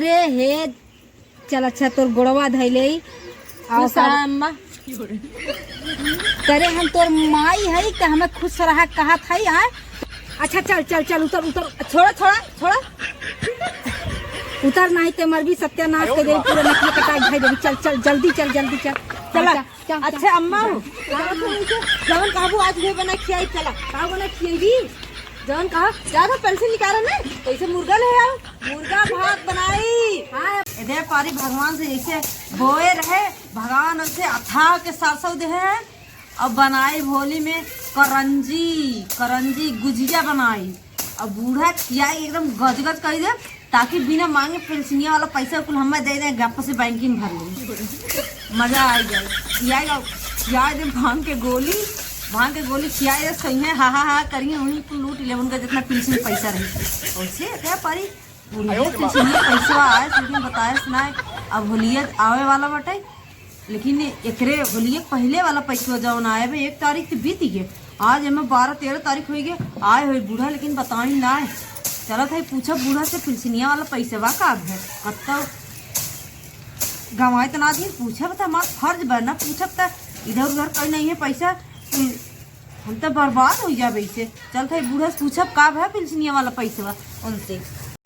अरे हे चल अच्छा तोर गोड़वा धैले अम्मा करे हम तोर माई है कि हमें खुश रहा कहा था यार। अच्छा चल चल चल उतर उतर छोड़ा छोड़ा छोड़ा उतर नहीं ते मरबी सत्यानाश के दे पूरे नकली कटाई भाई देवी। चल चल जल्दी चल जल्दी चल चला। चल अच्छा अम्मा जवन काबू आज हुए बना खियाई चला का बना खियाई जवन कहा ज्यादा पैसे निकाला ना कैसे मुर्गा ले आओ मुर्गा भात बनाई। हाँ इधर पारी भगवान से जैसे बोए रहे भगवान उनसे अथाह के सरसों दे है और बनाई भोली में करंजी करंजी गुजिया बनाई और बूढ़ा खियाई एकदम गजगज कर दे ताकि बिना मांगे पेंशनिया वाला पैसा कुल हमें दे दें गप से बैंकिंग भर लें मजा आ जाए। खिया दे भांग के गोली खिया दे सही है हा करिए वहीं कुल लूट ले उनका जितना पेंशन पैसा रहे वैसे क्या पारी पेंशनिया पैसा आए लेकिन बताए सुनाए अब होलिया आवे वाला बटे लेकिन एकरे होलिया पहले वाला पैसा जौन आए भाई 1 तारीख से बीत गए आज हमें 12-13 तारीख हो गए आए हुए बूढ़ा लेकिन बताई ना है चलो भाई पूछा बूढ़ा से पेंशनिया वाला पैसे वा का है कत्ता गंवाए तो ना दी पूछा बता हमारा फर्ज बनना पूछा बता इधर उधर कहीं नहीं है पैसा हम तो बर्बाद हो जाए वैसे चल भाई बूढ़ा से पूछा का है पेंशनिया वाला पैसा उनसे।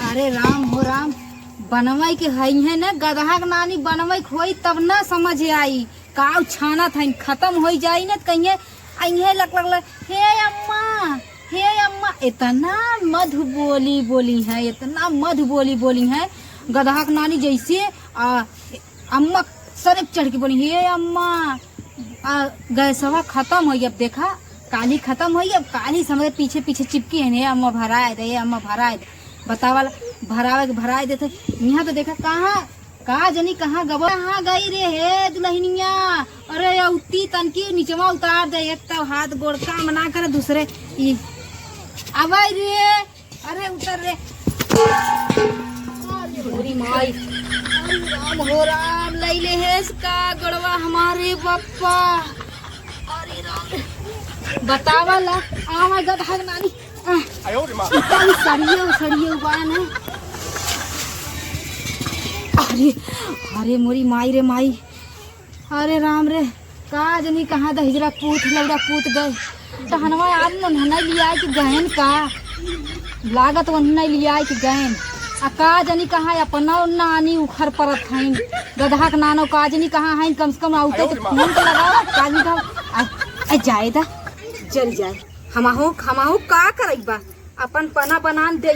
अरे राम हो राम बनवाई के हई है ना गदहा के नानी बनवाई खोई तब ना समझ आई काव छाना था खत्म हो जाई ना कहीं अहे लग हे अम्मा इतना मधु बोली है इतना मधु बोली है गदहा के नानी जैसे अम्मा सर चढ़ के बोली हे अम्मा गैसवा खत्म हो अब देखा काली खत्म हो अब काली समझ पीछे पीछे चिपकी है अम्मा भराए दे अम्मा भराए दे बतावाला भराए देते यहाँ तो देखा कहाँ जनी कहाँ गबा कहाँ गई रे हे दुल्हनिया। अरे उती तनकी नीचवा उतार दे एक तो हाथ गोड़ काम ना करे दूसरे आवाई रे अरे उतर रे पूरी माई राम हो राम लैले है इसका गड़वा हमारे पप्पा अरे राम बतावाला आवा गधा नानी सड़िए उबान है। अरे मोरी माई रे माई अरे राम रे का जनी कहाँ दहिजरा पूत लौड़ा पूत गए टहनवा आज नन्हा लिया कि गहन का लागत वन्ना लिया कि गहन आ का जनी कहाँ अपना नानी उखर परत हईन गधा के नानो का जनी कहाँ हईन कम से कम आउते तो फोन तो लगाओ काजी का जाए दा जल जाए हमाहू का करई बा अपन पना बनान दे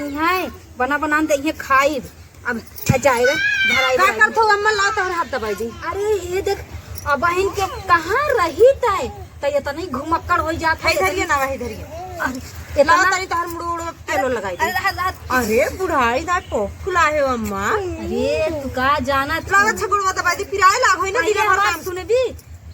है खाई अब जाए का करथो अम्मा ला तोहर हाथ दबाई दी। अरे ये देख अब बहन के कहाँ रही तय त इतना घुमक्कड़ हो जात है धरिए ना वही धरिए ला तनी तोहर मुड़ तेलो लगाई दी। अरे बुढ़ाई दा पोखुला है अम्मा अरे तू का जाना ला छगुड़वा दबाई दी फिर आए लाग होई ना दिन भर काम सुने भी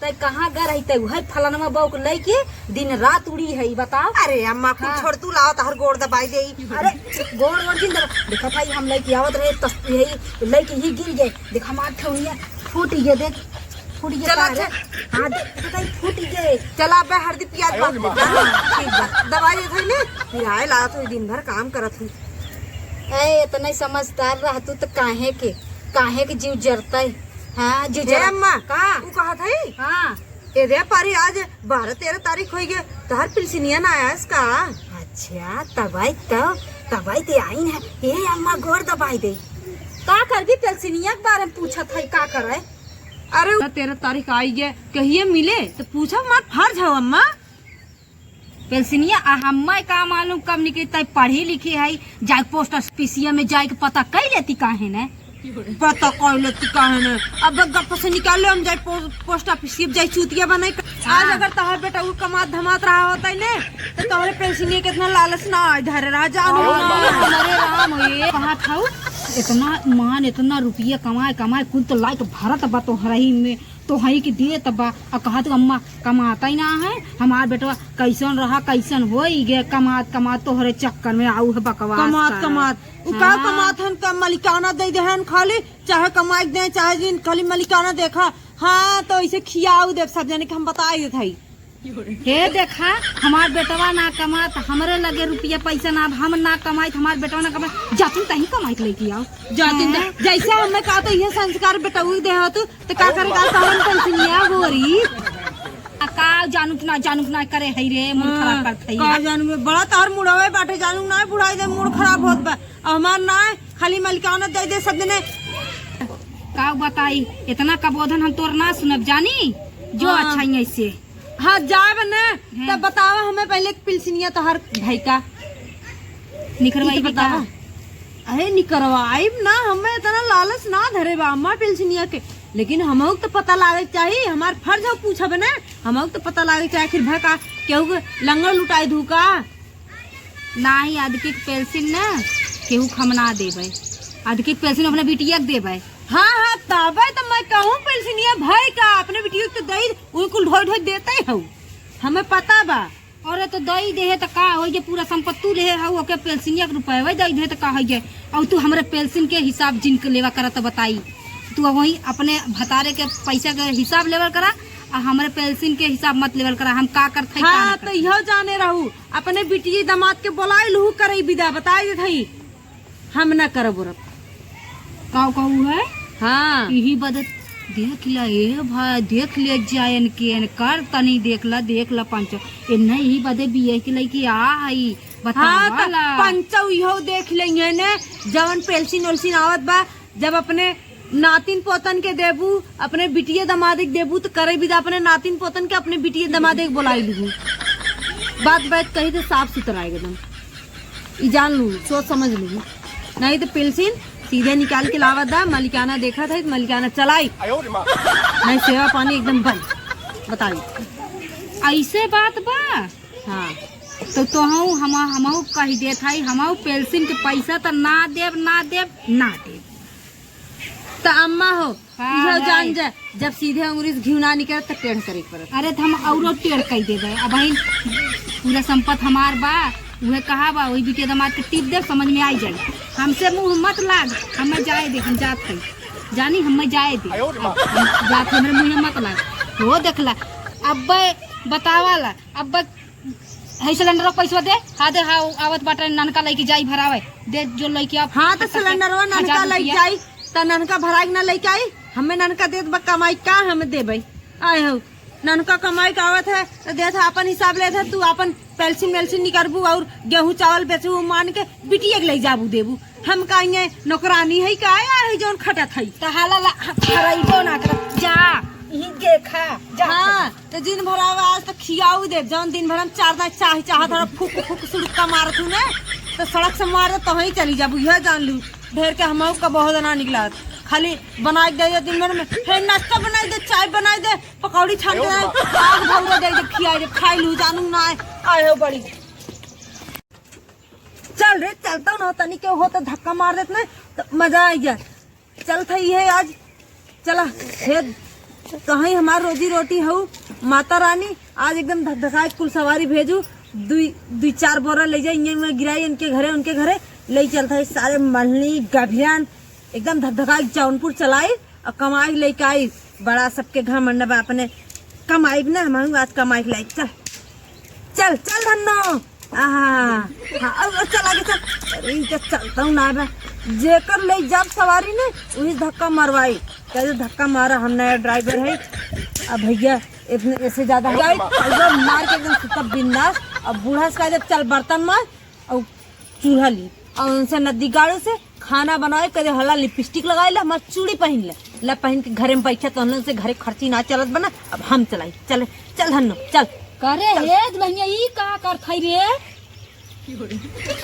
तय कहाँ गा रही तय वही फलानमा बाऊ को लेके दिन रात उड़ी है बताओ। अरे अम्मा कुछ छोड़ तू लाओ तोहर गोड़ दबाई दे। अरे गोड़ दिन देखा भाई हम लेके आवत रहे यही लेके ही गिर गए देखा मार ठौनिया फूट गए देख फूट गए हाँ देख फूट गए चला बे हरदी प्याज ठीक बा दवाई दे ने फिर आए ला तो दिन भर काम करत हूं। ए इतना समझदार रह तू तो काहे के जीव जरता है। हाँ जीव जर अम्मा का तू कहा था हाँ ए पारी आज 12-13 तारीख हो गए तोहर पेंशनिया ना आया इसका। अच्छा तबाई ते आई है ये अम्मा गोर दबाई दे का कर भी पेंशनिया के बारे में पूछा था का करे। अरे 13 तारीख आई गए कहिए मिले तो पूछा मत फर्ज है अम्मा पेंशनिया हम्मा का मालूम कब निकलता पढ़ी लिखी है जाए पोस्ट ऑफिसिया में जाए के पता कई लेती काहे ने पता कर लेती काहे ने अब गप से निकाल ले हम जाए पोस्ट ऑफिस जाए चूतिया बनाई आज अगर तोहर बेटा वो कमात धमात रहा होता है ने तो तोहरे पेंशनिया कितना लालच ना धरे रहा जानो हमारे राम ये कहा था इतना मान इतना रुपया कमाए कुल तो लाइक भारत बा तो हरही में तो हई के दिए तब और कहा तो अम्मा कमाता ही ना है हमार बेटवा कैसन रहा कैसन हो गए कमात तो हरे चक्कर में आऊ है बकवास कमात का कमात हम का मलिकाना दे दे हन खाली चाहे कमाई दे चाहे दिन खाली मलिकाना देखा हाँ तो इसे खियाऊ दे सब जाने के हम बताई देते हे देखा हमार बेटवा ना कमात, हमरे लगे रुपया पैसा ना, हम ना कमाई, हमार बेटवा ना कमाई, जातुन तही कमाई लेके आओ जातिन जैसे हमें कहा तो ये संस्कार बेटा हुई दे हो तो का करेगा सावन पेंसिनिया गोरी का जानू ना करे है रे, मूड खराब करत है। का जानू में बड़ा तार मुड़ावे बाटे, जानू ना बुढ़ाई दे मूड खराब होत बा। हमार ना खाली मलिकाना दे दे सब ने का बताई, इतना कबोधन हम तोर ना सुनब जानी जो हाँ। अच्छा ही ऐसे। हाँ जाए बने तब बतावा हमें पहले पिलसिनिया तो हर भाई का निकरवाई तो बतावा। अरे निकरवाई ना, हमें इतना लालच ना धरे बा अम्मा पिलसिनिया के, लेकिन हमको तो पता लागे चाहिए, हमार फर्ज हो पूछब ना, हमको तो पता लागे चाहिए आखिर भका केहू के लंगर लुटाई दू का नाही आदकी के पेंसिल ना केहू खमना देबे, आदकी के पेंसिल अपने बिटिया के देबे। हाँ हाँ तबे तो मैं कहूँ पेंसिनिया भाई का अपने बिटिया के दई उनको ढोई ढोई देते ही हूँ, हमें पता बा। और तो दई दे तो का हो जे पूरा संपत्ति ले है ओके पेंसिनिया के रुपया दई दे तो का हो जे, और तू हमरे पेंसिन के हिसाब जिन के लेवा करा तो बताई, तू वही अपने भतारे के पैसा के हिसाब लेवल करा और हमारे पेंसिन के हिसाब मत लेवल करा, हम का करते हाँ तो यह जाने रहू अपने बिटिया दामाद के बोलाई लहू करे विदा बताई दे हम न करब उरब का कहू है। हाँ यही बदत देख ला ए भाई, देख ले जायन के कर तनी देख ला पंच ए नहीं बदे बिये के लई की आ हई हाँ बतावा ला पंचौ इहो देख लेंगे ने जवन पेल्सिन ओल्सिन आवत बा, जब अपने नातिन पोतन के देबू अपने बिटिया दमादे के देबू तो करे भी अपने नातिन पोतन के अपने बिटिया दमादे के बोलाई लू, बात कही तो साफ सुथरा एकदम ई जान लू सोच समझ लू, नहीं तो पेल्सिन सीधे निकाल के लावत दा, मलिकाना देखा था मलिकाना चलाई नहीं सेवा पानी एकदम बंद बताई ऐसे बात बा। हाँ तो तोहू हमहू कही देत हई, हमहू पेंसिन के पैसा तो ना देब तो अम्मा हो हाँ इहो जान भाई। जा जब सीधे अंगुरी से घिउ ना निकले तो टेढ़ करे के पड़त। अरे तो हम औरो टेढ़ कही देबे, अब बहन पूरा संपत्ति हमार बा, उहे कहा बा वही बिटिया दामाद के टिप दे समझ में आई जाई, हमसे मुंह मत लाग, हमें जाए दे, हम जात हई जानी हमें जाए दे, हम जात हमरे मुंह मत लाग हो देखला। अब बतावाला अब है सिलेंडर पैसा दे, हाँ दे हाँ आवत बाटे ननका लईके जाई भरावे दे जो लईके आप हाँ तो सिलेंडरवा ननका लई जाई तो ननका भराई ना लई आई, हमें ननका देत बा कमाई का हमें देबे आए हो ननका कमाई का आवत है तो देत है अपन हिसाब ले तू अपन पेल्सिन मेल्सिन निकरबू और गेहूं चावल बेचबू मान के बिटिया के ले जाबू देबू, हम कहेंगे नौकरानी है का है जौन खटत है तो हाला खराइबो ना कर जा ही के खा जा। हाँ तो दिन भर आज तो खियाऊ दे जौन दिन भर हम चार दाई चाह थोड़ा फूक फूक सुड़का मारत हूँ ना तो सड़क से मार तो ही चली जाबू, यह जान लू ढेर के हम का बहुत ना निकला खाली बनाई दे दिन भर में, फिर नाश्ता बनाई दे, चाय बनाई दे, पकौड़ी छान दे, आग भौरा दे खियाई दे, खाई लू जानू ना आए हो बड़ी चल रे चलता ना तनी के हो तो धक्का मार देते ना तो मजा आई जाए चल थी है आज चला हे कहीं हमार रोजी रोटी हो माता रानी आज एकदम धकधकाए कुल सवारी भेजू दुई चार बोरा ले जाए में गिराई इनके घरे ले चलता है सारे मलनी गभियान एकदम धकधकाई जौनपुर चलाई और कमाई लेके आई बड़ा सबके घर मंडप अपने कमाई ना हम आज कमाई लाई चल चल चल धन्नो हाँ चल आगे चल। अरे चलता हूँ ना जेकर ले जब सवारी ने वही धक्का मारवाई कैसे धक्का मारा हम नया ड्राइवर है अब भैया इतने ऐसे ज्यादा मार के एकदम सुता बिंदास। अब बूढ़ा से जब चल बर्तन मार और चूल्हा ली और उनसे नदी गाड़ो से खाना बनाए कदे हला लिपस्टिक लगाए ला हमार चूड़ी पहन ले पहन के घरे में बैठा तो हम से घरे खर्ची ना चलत बना अब हम चलाई चल चल धन्नो चल करे हे दुल्हनिया ई का कर खई रे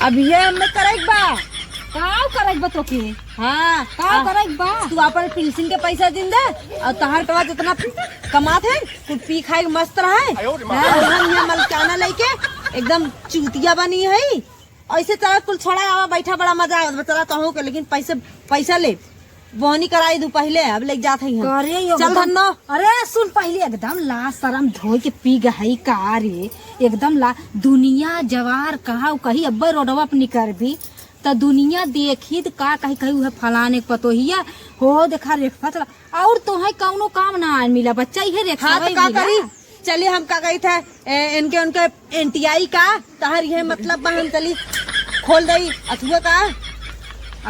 अब ये हमें करे बा काव करे बा तो के हाँ काव करे बा तू अपन पेंशन के पैसा दिन दे और तहार के बाद जितना कमात है तू पी खाए मस्त रहे और हम यहाँ मलकाना लेके एकदम चूतिया बनी है ऐसे तरह कुल छोड़ा आवा बैठा बड़ा मजा आवा बचला तो के लेकिन पैसा ले बोनी कराई दू पहले अब ले जात है चल धन्नो। अरे सुन पहले एकदम ला शरम धोई के पी गई का रे एकदम ला दुनिया जवार कहा कही अब्बे रोडवा पर निकर भी तो दुनिया देखी तो का कही कही उहे फलाने पतोहिया हो देखा रेखा चला और तो है कौनो काम ना मिला बच्चा ही रेखा हाँ तो का करी चलिए हम का गई थे इनके उनके एनटीआई का तहर ये मतलब हम चली खोल दई अथुआ का।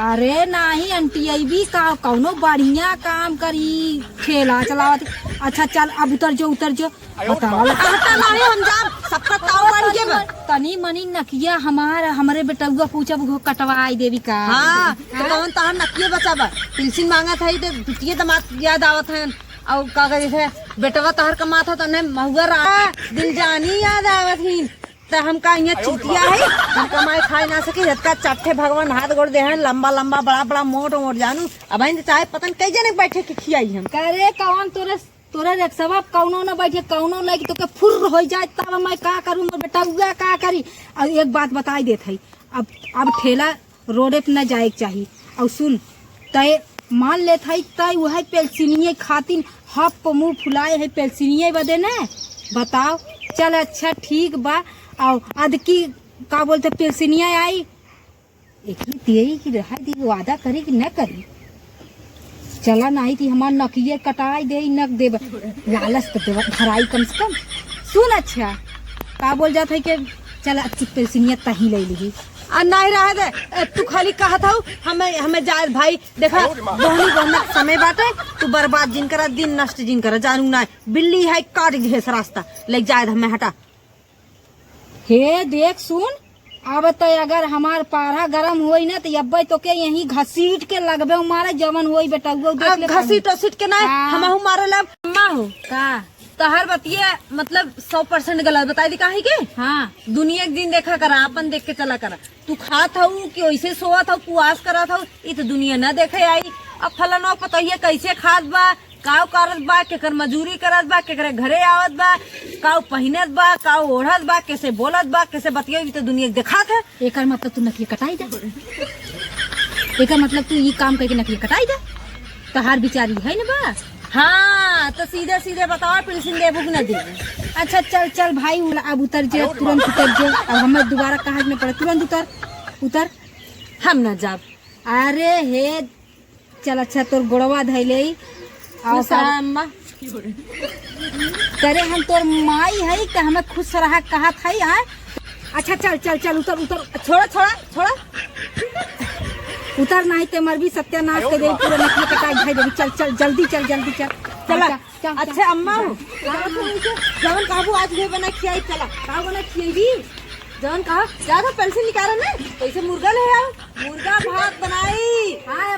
अरे नहीं आंटी भी का कौनो बढ़िया काम करी ठेला चलावत। अच्छा चल अब उतर जो बताओ नहीं हम जाम सबका ताव बढ़ के बा। तनी मनी नकिया हमारे बेटुआ पूछब वो कटवाई देवी का। हाँ तो कौन तहर नकिए बचाबा पेंशन मांगा था तो पिटिए दमाद याद आवत है और का करे थे बेटवा तहर कमात था तने महुआ रहा दिल जानी याद आवत ही तो हम का यहाँ चुतिया है हम कमाए खाए ना सके जतका चट्ठे भगवान हाथ गोड़ दे हैं लंबा लंबा बड़ा बड़ा मोट जानू अब चाहे पतन कई जने बैठे के खियाई हम करे कौन तोरे रक्षवा कौनो न बैठे कौनो लगे तो के फुर हो जाए तब मैं का करूँ मोर बेटुआ का करी। और एक बात बताई देत है अब ठेला रोडे पे न जाए के चाहिए। और सुन तय मान लेत है तय वह पेल्सिनिये खातिन हप मुँह फुलाए है पेल्सिनिये बदे न बताओ। चल अच्छा ठीक बा। और अदकी का बोलते पेल्सिनिया आई एक ही की रहा दी वादा करी कि न करी। चला नहीं थी हमार नकिये कटाई दे नक दे लालच तो देवा भराई कम से कम। सुन अच्छा का बोल जात है कि चल अच्छी पेल्सिनिया तही ले ली नहीं रहे दे तू खाली कहा था हमें जाए भाई देखा दोहनी गहना समय बाटे तू बर्बाद जिन करा दिन नष्ट जिन करा जानू ना बिल्ली है काट घेस रास्ता लेके जाए हमें हटा। हे देख सुन अब तो अगर हमार पारा गरम होई ना तो अब तो के यही घसीट के लगबे मारे जवन होई बेटा घसीट वसीट के ना हम मारे लब अम्मा हो का तहर बतिया मतलब 100% गलत बताई दी काहे के। हाँ दुनिया के दिन देखा करा अपन देख के चला करा तू खात हूँ कि वैसे सोत हूँ कुआस करा था ये तो दुनिया न देखे आई। अब फलाना पता कैसे खाद बा काव करत बा केकर मजूरी करत बा केकर घरे आवत बा काव पहिनत बा काव ओढ़त बा कैसे बोलत बा कैसे बतिया तो दुनिया दिखात है। एकर मतलब तू नकली कटाई दे एकर मतलब तू ये काम करके नकली कटाई दे तहार बिचारी है ना बा। हाँ तो सीधे सीधे बताओ पेंशन दे बुक न दे। अच्छा चल भाई अब उतर जे तुरंत उतर जे। अब हमें दोबारा कहा न पड़े तुरंत उतर हम न जाब। अरे हे चल अच्छा तोर गोड़वा धैले अम्मा करे हम तोर माई है कि हमें खुश रहा कहा था यार। अच्छा चल उतर छोड़ा उतर नहीं ते मर भी सत्यानाश कर दे पूरा नकली कटाई भाई देवी। चल जल्दी चल चला अच्छा अम्मा जवन काबू आज भी बना खियाई चला का बना खियाई जवन कहा ज्यादा पेंशन निकाला ना तो इसे मुर्गा ले आओ मुर्गा भात बनाई। हाँ